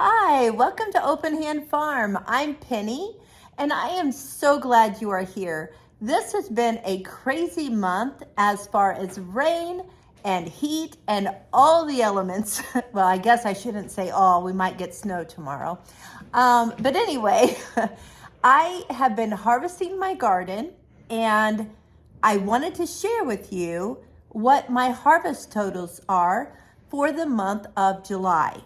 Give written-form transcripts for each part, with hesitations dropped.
Hi, welcome to Open Hand Farm. I'm Penny, and I am so glad you are here. This has been a crazy month as far as rain and heat and all the elements. Well, I guess I shouldn't say all, we might get snow tomorrow. But anyway, I have been harvesting my garden, and I wanted to share with you what my harvest totals are for the month of July.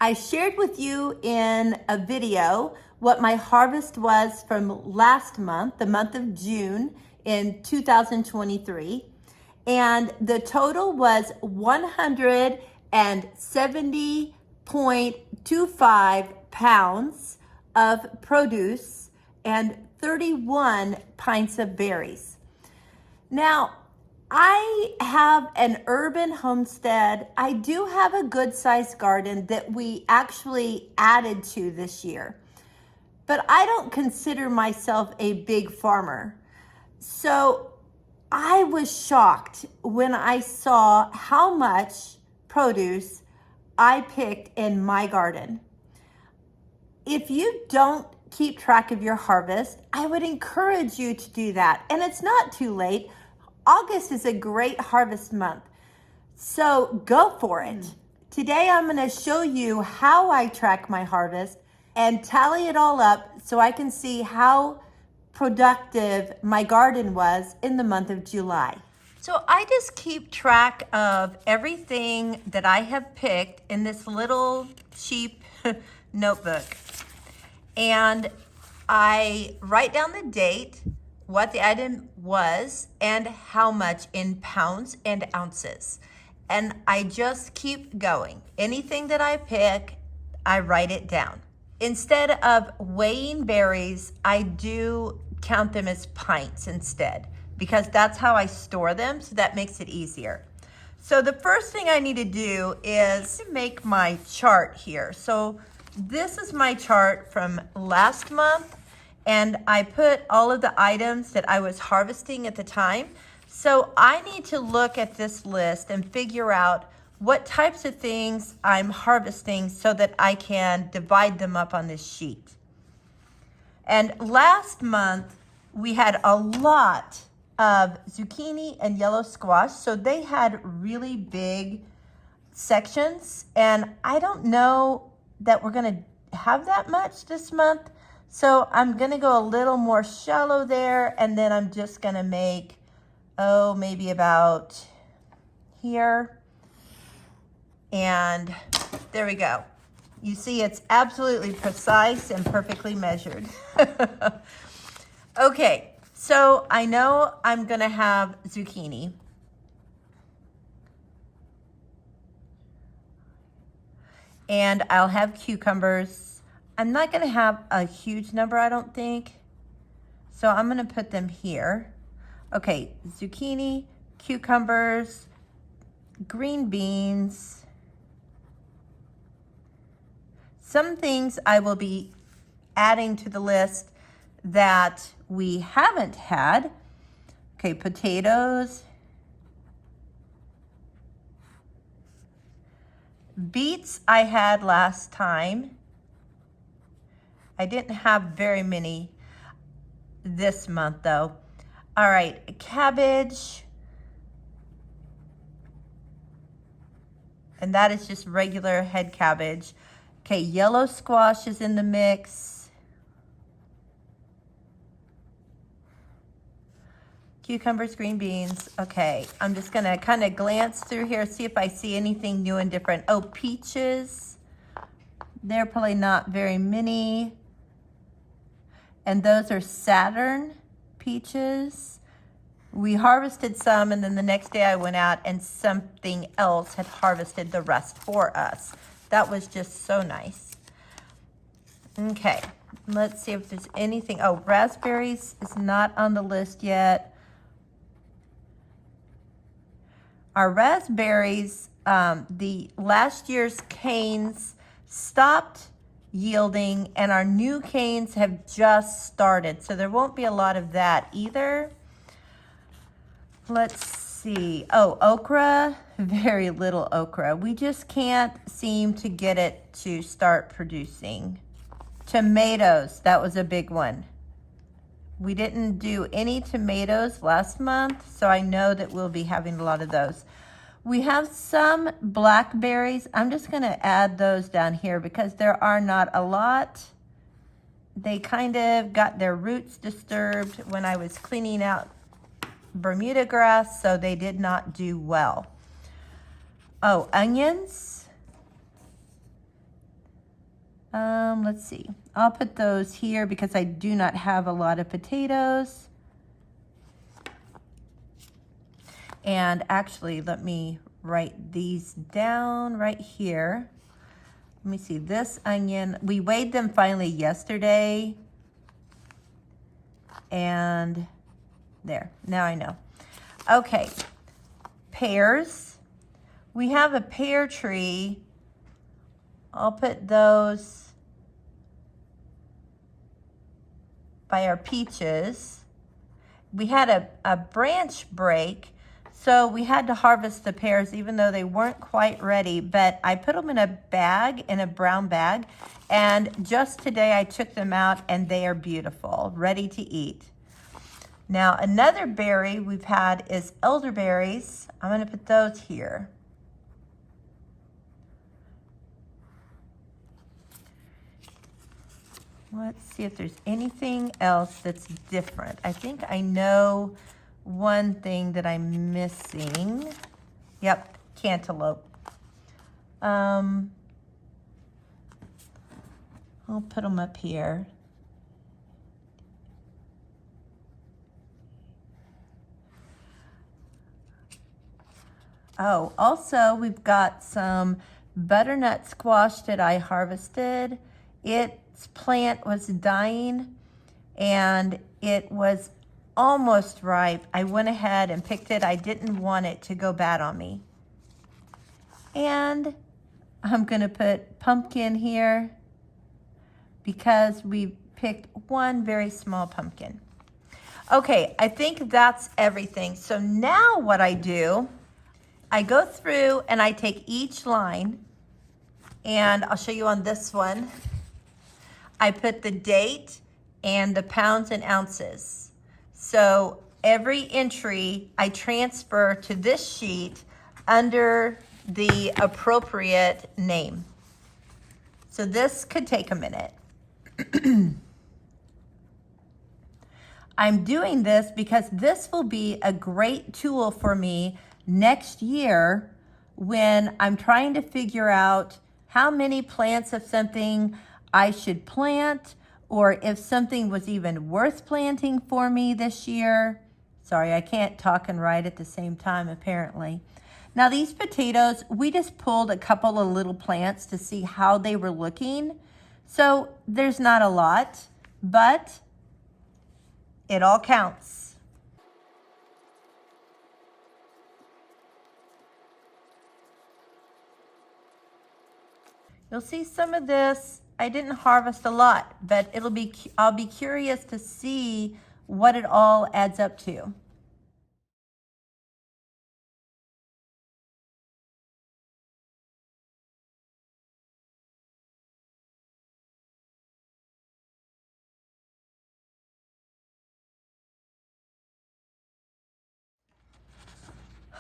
I shared with you in a video what my harvest was from last month, the month of June in 2023. And the total was 170.25 pounds of produce and 31 pints of berries. Now, I have an urban homestead. I do have a good sized garden that we actually added to this year, but I don't consider myself a big farmer. So I was shocked when I saw how much produce I picked in my garden. If you don't keep track of your harvest, I would encourage you to do that. And it's not too late. August is a great harvest month, so go for it. Today I'm going to show you how I track my harvest and tally it all up so I can see how productive my garden was in the month of July. So I just keep track of everything that I have picked in this little cheap notebook. And I write down the date, what the item was, and how much in pounds and ounces. And I just keep going. Anything that I pick, I write it down. Instead of weighing berries, I do count them as pints instead, because that's how I store them, so that makes it easier. So the first thing I need to do is make my chart here. So this is my chart from last month, and I put all of the items that I was harvesting at the time. So I need to look at this list and figure out what types of things I'm harvesting so that I can divide them up on this sheet. And last month, we had a lot of zucchini and yellow squash. So they had really big sections, and I don't know that we're gonna have that much this month. So I'm gonna go a little more shallow there, and then I'm just gonna make, maybe about here. And there we go. You see, it's absolutely precise and perfectly measured. Okay, so I know I'm gonna have zucchini. And I'll have cucumbers. I'm not gonna have a huge number, I don't think. So I'm gonna put them here. Okay, zucchini, cucumbers, green beans. Some things I will be adding to the list that we haven't had. Okay, potatoes. Beets I had last time. I didn't have very many this month though. All right, cabbage. And that is just regular head cabbage. Okay, yellow squash is in the mix. Cucumbers, green beans. Okay, I'm just gonna kind of glance through here, see if I see anything new and different. Oh, peaches. They're probably not very many. And those are Saturn peaches. We harvested some, and then the next day I went out and something else had harvested the rest for us. That was just so nice. Okay, let's see if there's anything. Oh, raspberries is not on the list yet. Our raspberries, the last year's canes stopped yielding, and our new canes have just started, so there won't be a lot of that either. Let's see. Oh, okra very little okra. We just can't seem to get it to start producing. Tomatoes, that was a big one. We didn't do any tomatoes last month, so I know that we'll be having a lot of those. We have some blackberries. I'm just gonna add those down here because there are not a lot. They kind of got their roots disturbed when I was cleaning out Bermuda grass, so they did not do well. Oh, onions. Let's see. I'll put those here because I do not have a lot of potatoes. And actually, let me write these down right here. Let me see, this onion, we weighed them finally yesterday. And there, now I know. Okay, pears. We have a pear tree. I'll put those by our peaches. We had a branch break, so we had to harvest the pears even though they weren't quite ready, but I put them in a bag, in a brown bag, and just today I took them out and they are beautiful, ready to eat. Now another berry we've had is elderberries. I'm gonna put those here. Let's see if there's anything else that's different. I think I know one thing that I'm missing. Yep, cantaloupe. I'll put them up here. Oh, also we've got some butternut squash that I harvested. Its plant was dying and it was almost ripe. I went ahead and picked it. I didn't want it to go bad on me. And I'm gonna put pumpkin here because we picked one very small pumpkin. Okay, I think that's everything. So now what I do, I go through and I take each line, and I'll show you on this one. I put the date and the pounds and ounces. So every entry I transfer to this sheet under the appropriate name. So this could take a minute. I'm doing this because this will be a great tool for me next year when I'm trying to figure out how many plants of something I should plant, or if something was even worth planting for me this year. Sorry, I can't talk and write at the same time, apparently. Now these potatoes, we just pulled a couple of little plants to see how they were looking. So there's not a lot, but it all counts. You'll see some of this. I didn't harvest a lot, but I'll be curious to see what it all adds up to.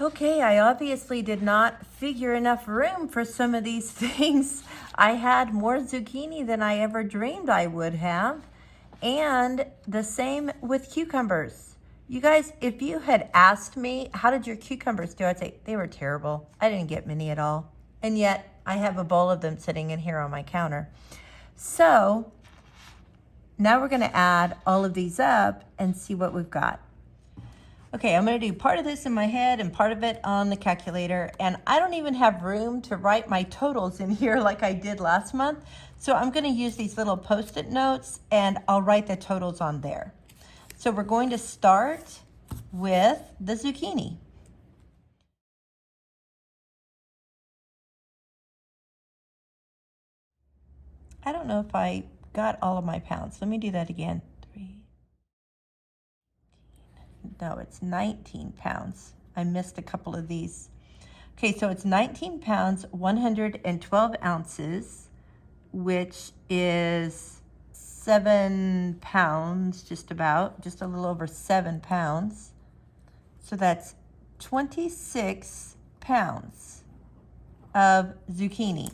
Okay, I obviously did not figure enough room for some of these things. I had more zucchini than I ever dreamed I would have. And the same with cucumbers. You guys, if you had asked me, how did your cucumbers do? I'd say they were terrible. I didn't get many at all. And yet I have a bowl of them sitting in here on my counter. So now we're gonna add all of these up and see what we've got. Okay, I'm gonna do part of this in my head and part of it on the calculator, and I don't even have room to write my totals in here like I did last month. So I'm gonna use these little Post-it notes and I'll write the totals on there. So we're going to start with the zucchini. I don't know if I got all of my pounds. Let me do that again. No, it's 19 pounds. I missed a couple of these Okay, so it's 19 pounds, 112 ounces, which is 7 pounds, just a little over 7 pounds. So that's 26 pounds of zucchini.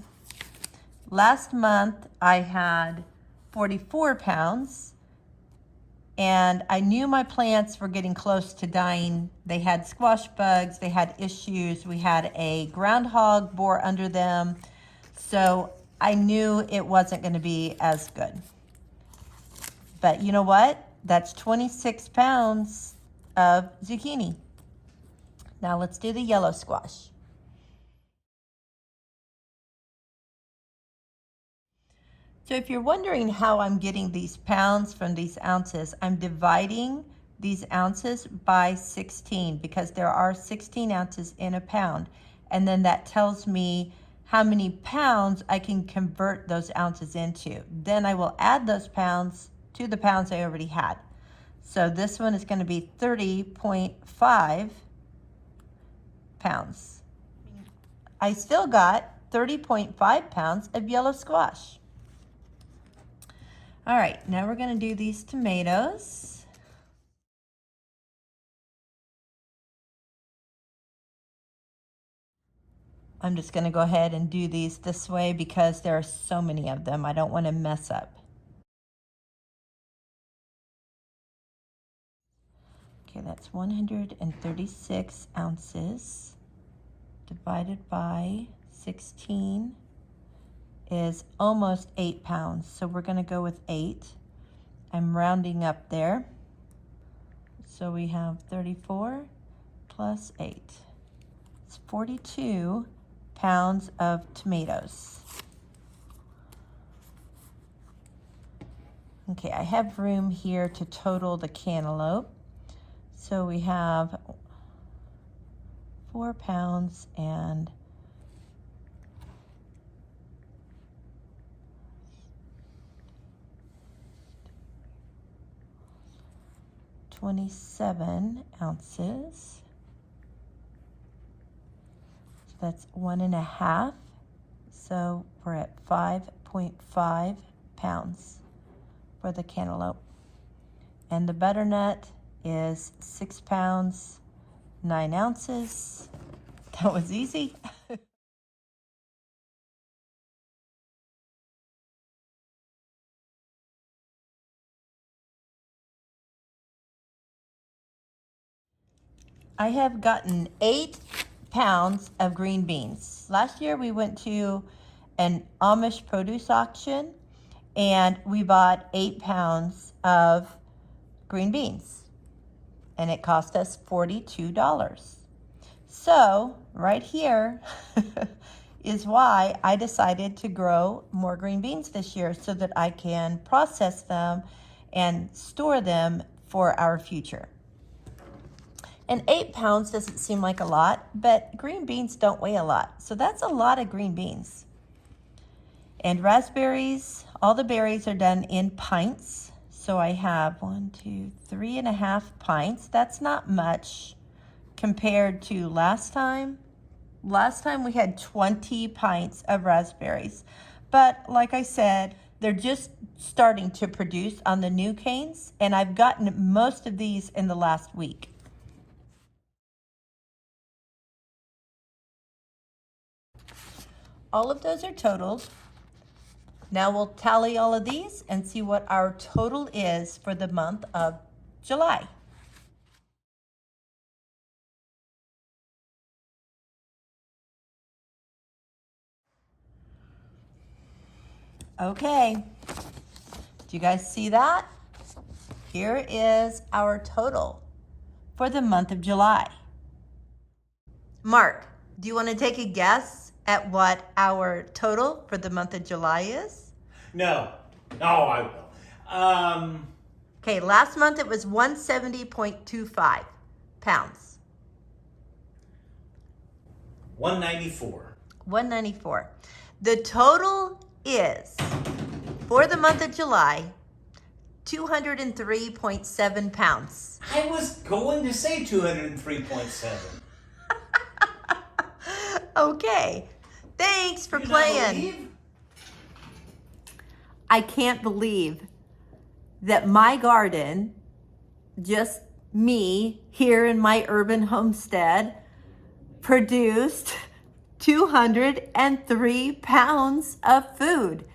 Last month I had 44 pounds, and I knew my plants were getting close to dying. They had squash bugs, they had issues. We had a groundhog bore under them. So I knew it wasn't going to be as good. But you know what? That's 26 pounds of zucchini. Now let's do the yellow squash. So if you're wondering how I'm getting these pounds from these ounces, I'm dividing these ounces by 16 because there are 16 ounces in a pound. And then that tells me how many pounds I can convert those ounces into. Then I will add those pounds to the pounds I already had. So this one is going to be 30.5 pounds. I still got 30.5 pounds of yellow squash. All right, now we're going to do these tomatoes. I'm just going to go ahead and do these this way because there are so many of them. I don't want to mess up. Okay, that's 136 ounces divided by 16 is almost 8 pounds. So we're going to go with 8. I'm rounding up there. So we have 34 plus 8. It's 42 pounds of tomatoes. Okay, I have room here to total the cantaloupe. So we have 4 pounds and 27 ounces. So that's 1.5. So we're at 5.5 pounds for the cantaloupe. And the butternut is 6 pounds, 9 ounces. That was easy. I have gotten 8 pounds of green beans. Last year we went to an Amish produce auction and we bought 8 pounds of green beans and it cost us $42. So right here is why I decided to grow more green beans this year so that I can process them and store them for our future. And 8 pounds doesn't seem like a lot, but green beans don't weigh a lot. So that's a lot of green beans. And raspberries, all the berries are done in pints. So I have 3.5 pints. That's not much compared to last time. Last time we had 20 pints of raspberries. But like I said, they're just starting to produce on the new canes. And I've gotten most of these in the last week. All of those are totaled. Now we'll tally all of these and see what our total is for the month of July. Okay, do you guys see that? Here is our total for the month of July. Mark, do you want to take a guess at what our total for the month of July is? No. Oh, I will. Okay, last month it was 170.25 pounds. 194. 194. The total is, for the month of July, 203.7 pounds. I was going to say 203.7. Okay. Thanks for You do not playing. believe? I can't believe that my garden, just me here in my urban homestead, produced 203 pounds of food.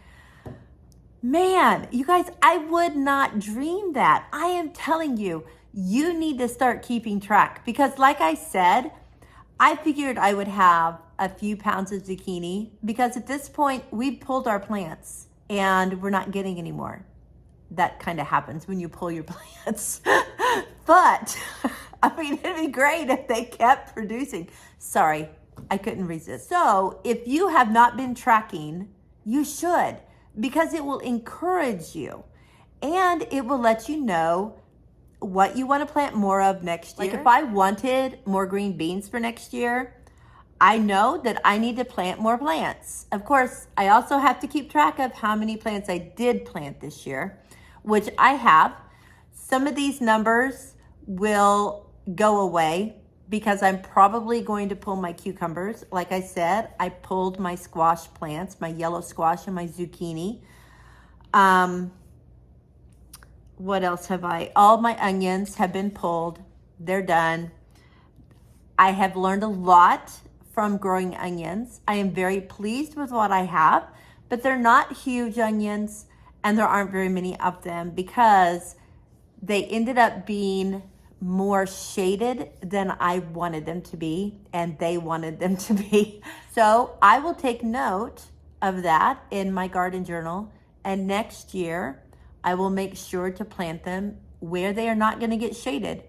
Man, you guys, I would not dream that. I am telling you, you need to start keeping track because, like I said, I figured I would have a few pounds of zucchini because at this point we pulled our plants and we're not getting any more. That kind of happens when you pull your plants. But I mean, it'd be great if they kept producing. Sorry, I couldn't resist. So if you have not been tracking, you should, because it will encourage you and it will let you know what you want to plant more of next year. Like if I wanted more green beans for next year, I know that I need to plant more plants. Of course, I also have to keep track of how many plants I did plant this year, which I have. Some of these numbers will go away because I'm probably going to pull my cucumbers. Like I said, I pulled my squash plants, my yellow squash and my zucchini. What else have I? All my onions have been pulled. They're done. I have learned a lot from growing onions. I am very pleased with what I have, but they're not huge onions and there aren't very many of them because they ended up being more shaded than I wanted them to be and they wanted them to be. So I will take note of that in my garden journal, and next year I will make sure to plant them where they are not going to get shaded.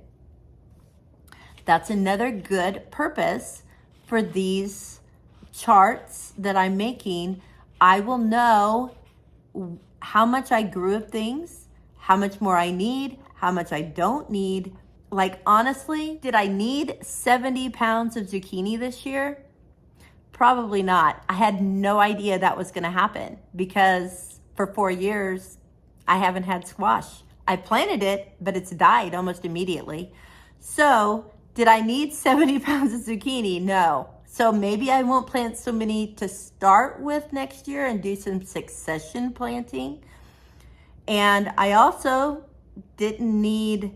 That's another good purpose for these charts that I'm making. I will know how much I grew of things, how much more I need, how much I don't need. Like honestly, did I need 70 pounds of zucchini this year? Probably not. I had no idea that was going to happen because for 4 years, I haven't had squash. I planted it, but it's died almost immediately. So did I need 70 pounds of zucchini? No. So maybe I won't plant so many to start with next year and do some succession planting. And I also didn't need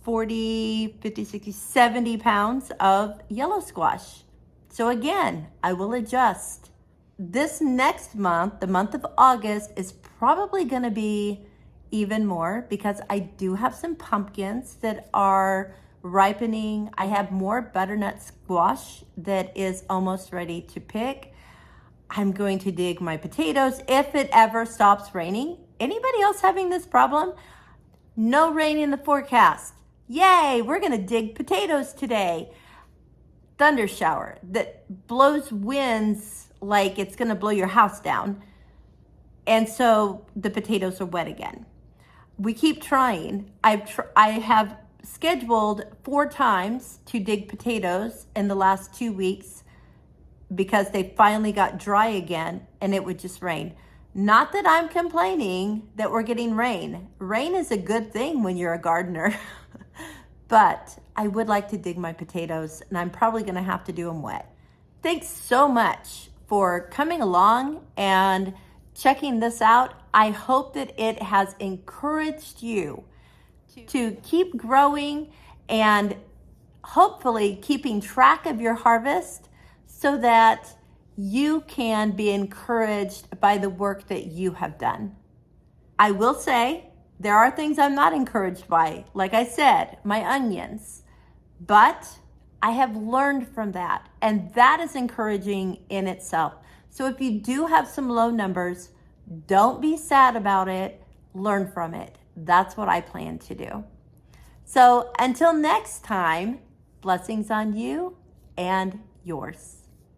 40, 50, 60, 70 pounds of yellow squash. So again, I will adjust. This next month, the month of August, is probably going to be even more because I do have some pumpkins that are ripening. I have more butternut squash that is almost ready to pick. I'm going to dig my potatoes if it ever stops raining. Anybody else having this problem? No rain in the forecast. Yay, we're going to dig potatoes today. Thunder shower that blows winds like it's going to blow your house down. And so the potatoes are wet again. We keep trying. I have scheduled 4 times to dig potatoes in the last 2 weeks because they finally got dry again and it would just rain. Not that I'm complaining that we're getting rain. Rain is a good thing when you're a gardener. But I would like to dig my potatoes and I'm probably going to have to do them wet. Thanks so much for coming along and checking this out. I hope that it has encouraged you to keep growing and hopefully keeping track of your harvest so that you can be encouraged by the work that you have done. I will say there are things I'm not encouraged by, like I said, my onions, but I have learned from that, and that is encouraging in itself. So if you do have some low numbers, don't be sad about it, learn from it. That's what I plan to do. So until next time, blessings on you and yours.